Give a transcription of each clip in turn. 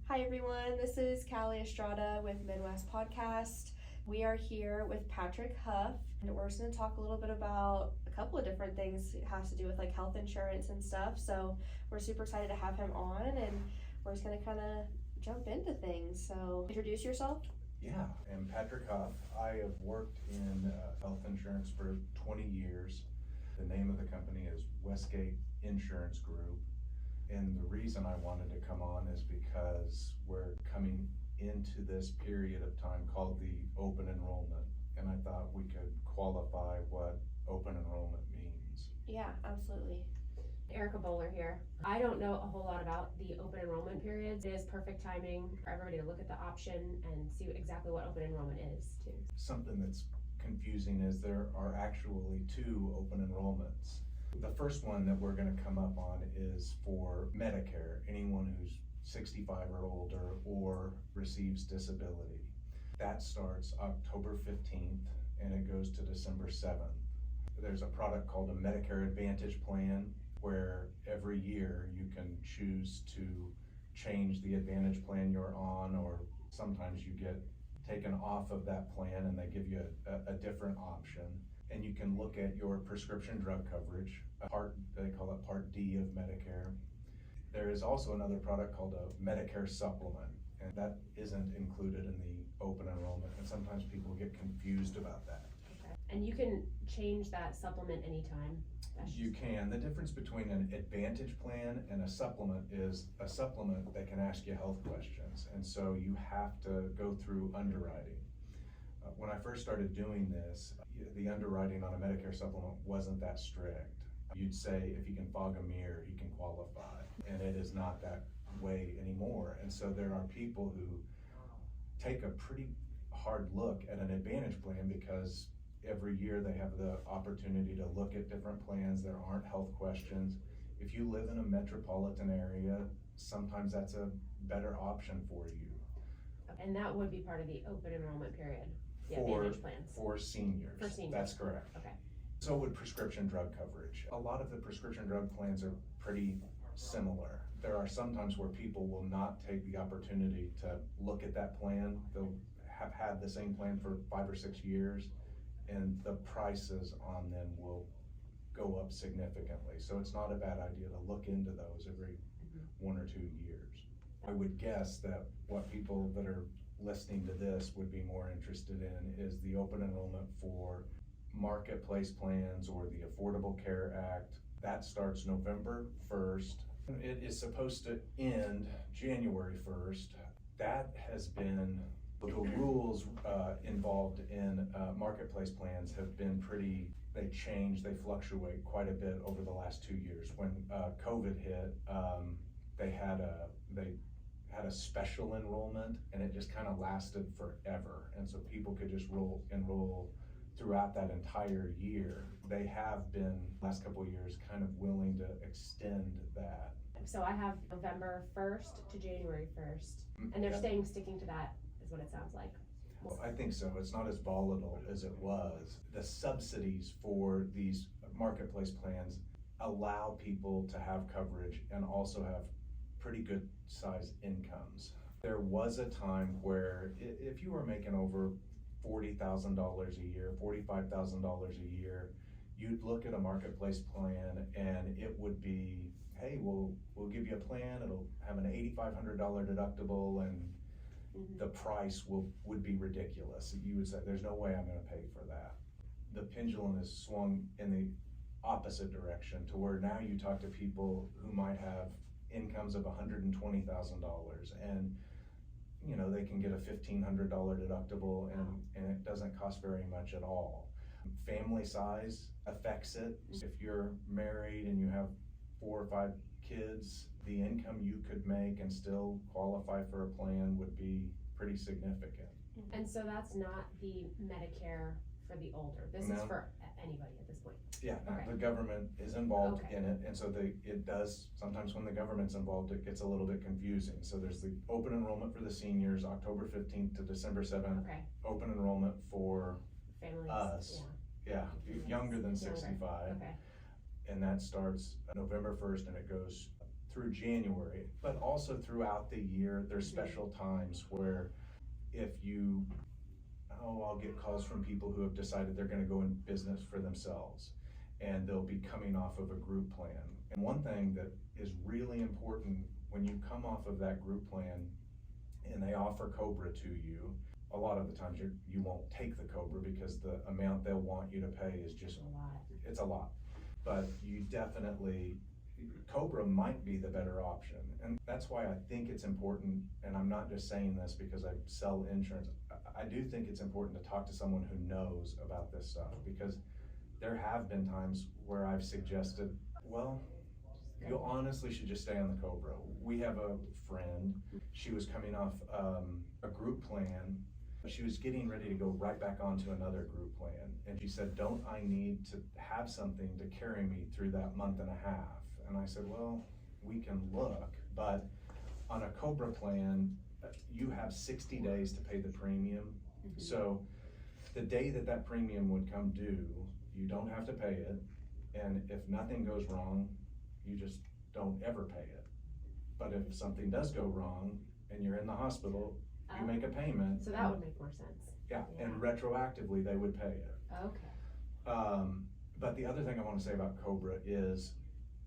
Hi everyone, this is Callie Estrada with Midwest Podcast. We are here with Patrick Hough, and we're just going to talk a little bit about a couple of different things. It has to do with like health insurance and stuff, so we're super excited to have him on, and we're just going to kind of jump into things. So introduce yourself. Yeah, I'm Patrick Hough. I have worked in health insurance for 20 years. The name of the company is Westgate Insurance Group. And the reason I wanted to come on is because we're coming into this period of time called the open enrollment. And I thought we could qualify what open enrollment means. Yeah, absolutely. Erica Bowler here. I don't know a whole lot about the open enrollment periods. It is perfect timing for everybody to look at the option and see exactly what open enrollment is too. Something that's confusing is there are actually two open enrollments. The first one that we're going to come up on is for Medicare, anyone who's 65 or older or receives disability. That starts October 15th and it goes to December 7th. There's a product called a Medicare Advantage plan where every year you can choose to change the Advantage plan you're on, or sometimes you get taken off of that plan and they give you a different option. And you can look at your prescription drug coverage, they call it Part D of Medicare. There is also another product called a Medicare supplement, and that isn't included in the open enrollment, and sometimes people get confused about that. Okay. And you can change that supplement anytime? You can. The difference between an Advantage plan and a supplement is a supplement that can ask you health questions, and so you have to go through underwriting. When I first started doing this, the underwriting on a Medicare supplement wasn't that strict. You'd say if you can fog a mirror, you can qualify, and it is not that way anymore. And so there are people who take a pretty hard look at an Advantage plan because every year they have the opportunity to look at different plans. There aren't health questions. If you live in a metropolitan area, sometimes that's a better option for you. And that would be part of the open enrollment period, the Advantage plans? For seniors. For seniors. That's correct. Okay. So would prescription drug coverage. A lot of the prescription drug plans are pretty similar. There are some times where people will not take the opportunity to look at that plan. They'll have had the same plan for 5 or 6 years, and the prices on them will go up significantly. So it's not a bad idea to look into those every 1 or 2 years. I would guess that what people that are listening to this would be more interested in is the open enrollment for marketplace plans or the Affordable Care Act. That starts November 1st. It is supposed to end January 1st. That has been, the rules involved in marketplace plans have been they change, they fluctuate quite a bit over the last 2 years. When COVID hit, they had a special enrollment, and it just kind of lasted forever. And so people could just enroll throughout that entire year. They have been, last couple of years, kind of willing to extend that. So I have November 1st to January 1st, and they're sticking to that, is what it sounds like. Well, I think so. It's not as volatile as it was. The subsidies for these marketplace plans allow people to have coverage and also have pretty good sized incomes. There was a time where if you were making over $40,000 a year, $45,000 a year, you'd look at a marketplace plan and it would be, hey, we'll give you a plan, it'll have an $8,500 deductible, and the price would be ridiculous. You would say, there's no way I'm gonna pay for that. The pendulum has swung in the opposite direction to where now you talk to people who might have incomes of $120,000, and they can get a $1,500 deductible, and it doesn't cost very much at all. Family size affects it. If you're married and you have 4 or 5 kids, the income you could make and still qualify for a plan would be pretty significant. And so that's not the Medicare for the older. This is for anybody at this point. Yeah, Okay. The government is involved in it, and so it does, sometimes when the government's involved, it gets a little bit confusing. So there's the open enrollment for the seniors, October 15th to December 7th. Okay. Open enrollment for Families. us, younger than 65. Okay. And that starts November 1st and it goes through January, but also throughout the year, there's special times where if you, I'll get calls from people who have decided they're gonna go in business for themselves, and they'll be coming off of a group plan. And one thing that is really important when you come off of that group plan and they offer COBRA to you, a lot of the times you won't take the COBRA because the amount they'll want you to pay is just, it's a lot. But you definitely, COBRA might be the better option. And that's why I think it's important, and I'm not just saying this because I sell insurance, I do think it's important to talk to someone who knows about this stuff, because there have been times where I've suggested, well, you honestly should just stay on the COBRA. We have a friend, she was coming off a group plan, but she was getting ready to go right back onto another group plan. And she said, don't I need to have something to carry me through that month and a half? And I said, well, we can look, but on a COBRA plan, you have 60 days to pay the premium. So the day that that premium would come due, you don't have to pay it. And if nothing goes wrong, you just don't ever pay it. But if something does go wrong and you're in the hospital, you make a payment. So that would make more sense. Yeah, and retroactively they would pay it. Okay. But the other thing I want to say about COBRA is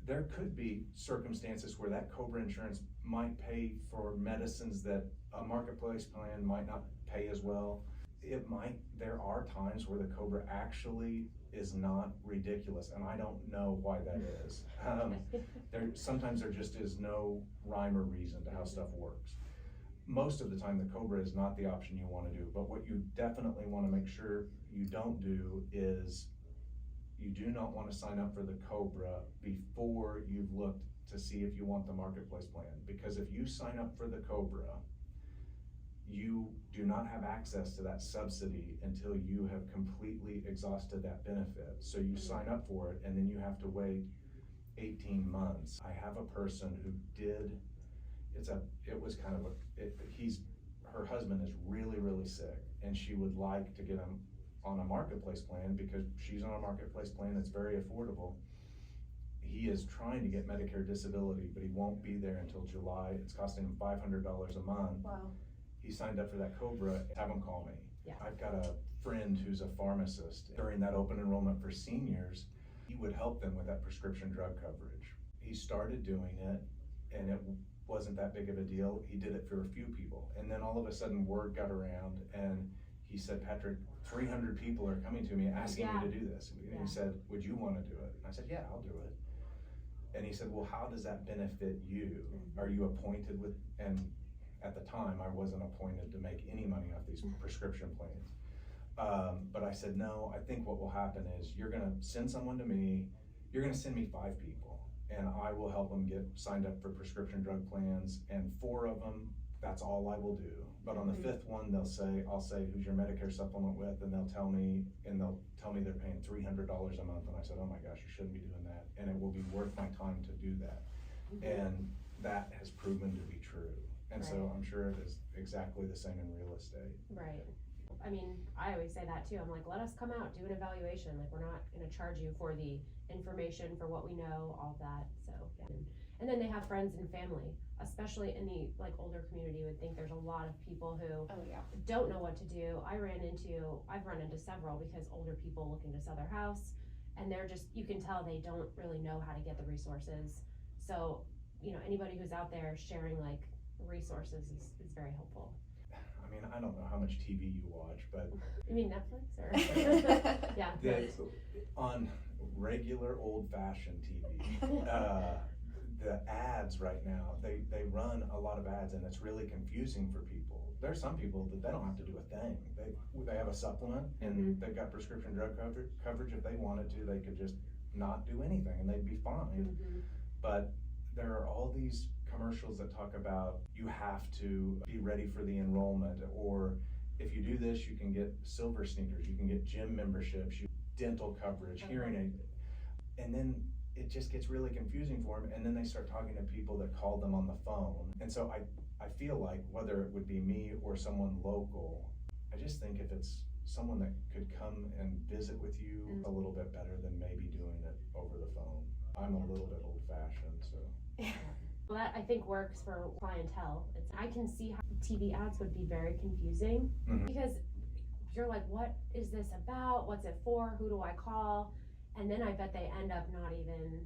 there could be circumstances where that COBRA insurance might pay for medicines that a marketplace plan might not pay as well. It might, there are times where the COBRA actually is not ridiculous, and I don't know why that is. Sometimes there just is no rhyme or reason to how stuff works. Most of the time the COBRA is not the option you want to do, but what you definitely want to make sure you don't do is you do not want to sign up for the COBRA before you've looked to see if you want the marketplace plan. Because if you sign up for the COBRA, you do not have access to that subsidy until you have completely exhausted that benefit. So you sign up for it and then you have to wait 18 months. I have a person who did, her husband is really, really sick, and she would like to get him on a marketplace plan because she's on a marketplace plan that's very affordable. He is trying to get Medicare disability, but he won't be there until July. It's costing him $500 a month. Wow. He signed up for that COBRA, have him call me. Yeah. I've got a friend who's a pharmacist. During that open enrollment for seniors, he would help them with that prescription drug coverage. He started doing it, and it wasn't that big of a deal. He did it for a few people. And then all of a sudden word got around, and he said, Patrick, 300 people are coming to me asking me to do this. And he said, would you want to do it? And I said, yeah, I'll do it. And he said, well, how does that benefit you? Are you appointed with, and at the time I wasn't appointed to make any money off these prescription plans. But I said, no, I think what will happen is you're gonna send someone to me, you're gonna send me 5 people, and I will help them get signed up for prescription drug plans, and 4 of them, that's all I will do. But on the 5th one, I'll say, who's your Medicare supplement with, and they'll tell me they're paying $300 a month, and I said, oh my gosh, you shouldn't be doing that, and it will be worth my time to do that. And that has proven to be true. And so I'm sure it is exactly the same in real estate. Right. I mean, I always say that too. I'm like, let us come out, do an evaluation. Like, we're not going to charge you for the information, for what we know, all that. So, yeah. And then they have friends and family, especially in the older community. Would think there's a lot of people who don't know what to do. I've run into several because older people looking to sell their house, and they're just, you can tell they don't really know how to get the resources. So, anybody who's out there sharing resources is very helpful. I mean, I don't know how much TV you watch, but you mean Netflix or yeah? On regular old-fashioned TV, the ads right now, they run a lot of ads, and it's really confusing for people. There's some people that they don't have to do a thing. They have a supplement, and they've got prescription drug coverage. If they wanted to, they could just not do anything and they'd be fine. But there are all these commercials that talk about you have to be ready for the enrollment, or if you do this, you can get silver sneakers, you can get gym memberships, dental coverage, hearing aid, and then it just gets really confusing for them, and then they start talking to people that call them on the phone. And so I feel like whether it would be me or someone local, I just think if it's someone that could come and visit with you a little bit better than maybe doing it over the phone. I'm a little bit old-fashioned, so. Well, that I think works for clientele. I can see how TV ads would be very confusing Mhm. because you're like, what is this about? What's it for? Who do I call? And then I bet they end up not even,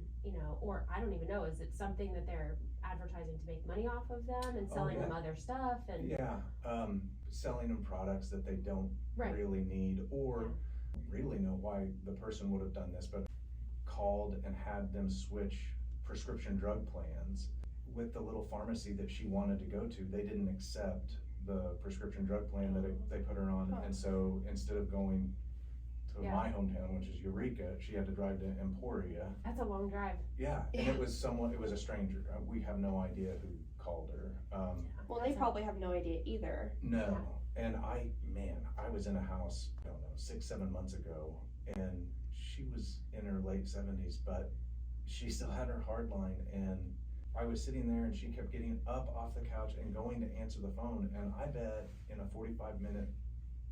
or I don't even know, is it something that they're advertising to make money off of them and selling them other stuff? And Yeah, selling them products that they don't Right. really need or really know why the person would have done this, but called and had them switch prescription drug plans. With the little pharmacy that she wanted to go to, they didn't accept the prescription drug plan that they put her on. Oh. And so instead of going to Yeah. my hometown, which is Eureka, she had to drive to Emporia. that's a long drive. Yeah, and Yeah. it was a stranger. We have no idea who called her. Well, they probably have no idea either. No, and I was in a house, I don't know, 6-7 months ago, and she was in her late 70s, but she still had her hard line, and I was sitting there and she kept getting up off the couch and going to answer the phone, and I bet in a 45-minute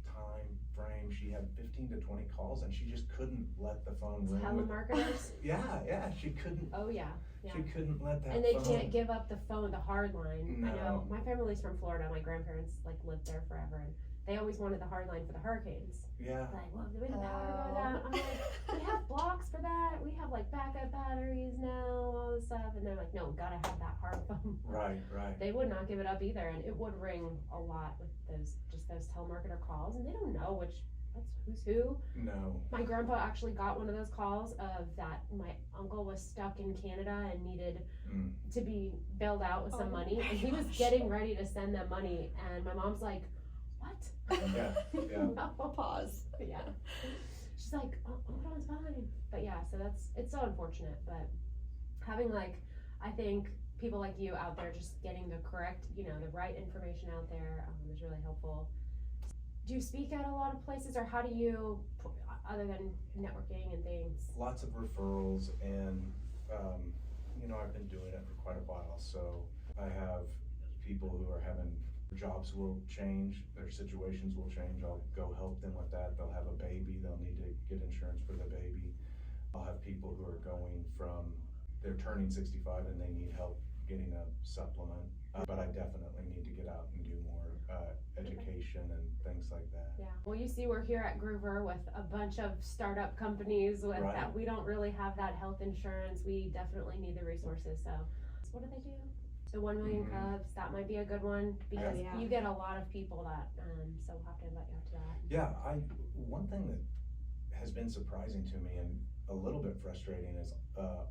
time frame, she had 15 to 20 calls, and she just couldn't let the phone ring. Telemarketers. Yeah, she couldn't. Oh yeah. She couldn't let that And they phone. can't give up the phone, the hard line. I know No. my family's from Florida. My grandparents lived there forever, and they always wanted the hard line for the hurricanes. Yeah. Like, well, the way the power go down, I'm like, we have blocks for that. We have backup batteries now, all this stuff, and they're like, no, gotta have that hard phone. Right. They would not give it up either, and it would ring a lot with those telemarketer calls, and they don't know who's who. No. My grandpa actually got one of those calls of that my uncle was stuck in Canada and needed to be bailed out with some money, and he was getting ready to send them money, and my mom's like, what? Yeah. No. Pause. Yeah. She's like, oh, hold on, it's fine. But yeah, so it's so unfortunate, but having I think people like you out there just getting the correct, the right information out there is really helpful. Do you speak at a lot of places, or how do you, other than networking and things? Lots of referrals, and I've been doing it for quite a while, so I have people who are having jobs will change, their situations will change. I'll go help them with that. They'll have a baby, they'll need to get insurance for the baby. I'll have people who are going from, they're turning 65 and they need help getting a supplement, but I definitely need to get out and do more education and things like that. Yeah, well, you see, we're here at Groover with a bunch of startup companies with Right. that. We don't really have that health insurance. We definitely need the resources. So what do they do? So 1 million Mhm. Cubs, that might be a good one because Yeah. you get a lot of people that, so we'll have to invite you out to that. Yeah, one thing that has been surprising to me and a little bit frustrating is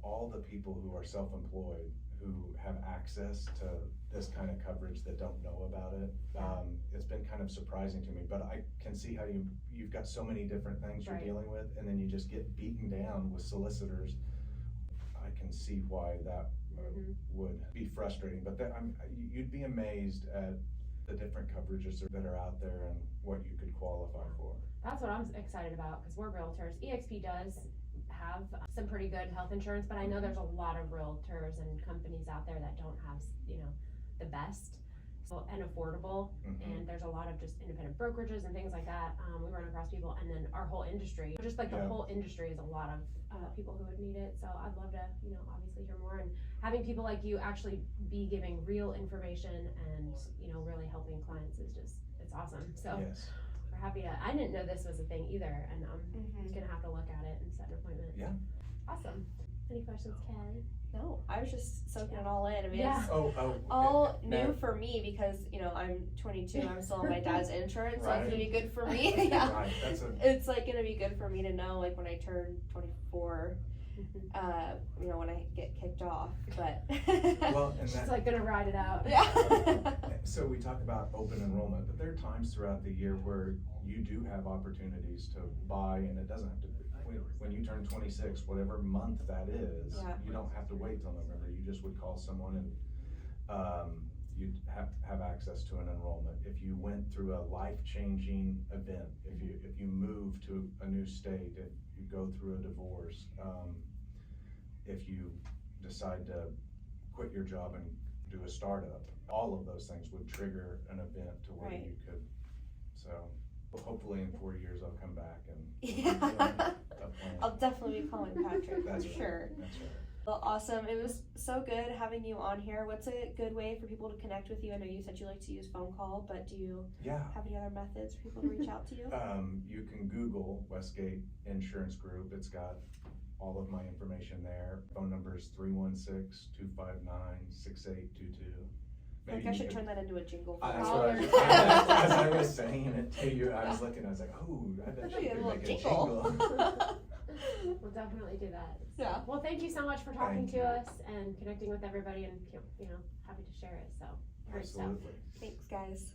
all the people who are self-employed who have access to this kind of coverage that don't know about it. It's been kind of surprising to me, but I can see how you've got so many different things you're Right. dealing with, and then you just get beaten down with solicitors. I can see why that would be frustrating, but you'd be amazed at the different coverages that are out there and what you could qualify for. That's what I'm excited about because we're realtors. EXP does have some pretty good health insurance, but I know there's a lot of realtors and companies out there that don't have, the best and affordable. And there's a lot of just independent brokerages and things like that. We run across people, and then our whole industry, just the Yeah. whole industry is a lot of people who would need it. So I'd love to, obviously hear more, and having people like you actually be giving real information and, really helping clients is just, it's awesome. So Yes. we're happy to, I didn't know this was a thing either, and I'm gonna have to look at it and set an appointment. Yeah. Awesome. Any questions, Kelly? No, I was just soaking it all in. I mean, Yeah. it's now- all new for me because, I'm 22, I'm still on my dad's insurance, so it's gonna be good for me. Yeah. Right, that's It's gonna be good for me to know, when I turn 24, when I get kicked off, but. well, and She's that, gonna ride it out. Yeah. so we talk about open enrollment, but there are times throughout the year where you do have opportunities to buy, and it doesn't have to be, when you turn 26, whatever month that is, Yeah. you don't have to wait till November. You just would call someone and you'd have access to an enrollment. If you went through a life-changing event, if you move to a new state, if you go through a divorce, if you decide to quit your job and do a startup, all of those things would trigger an event to where Right. you could, so hopefully in 4 years I'll come back and Yeah. a plan. I'll definitely be calling Patrick for That's right. sure. That's right. Well, awesome. It was so good having you on here. What's a good way for people to connect with you? I know you said you like to use phone call, but do you have any other methods for people to reach out to you? You can Google Westgate Insurance Group. It's got all of my information there. Phone number is 316-259-6822. I think I should turn that into a jingle. For That's all what as I was saying it to you, I was looking, I was like, oh, I bet you could make a jingle. We'll definitely do that. So, Yeah. well, thank you so much for talking Thank to you. us and connecting with everybody and, you know, happy to share it. So, great stuff. Absolutely. Thanks, guys.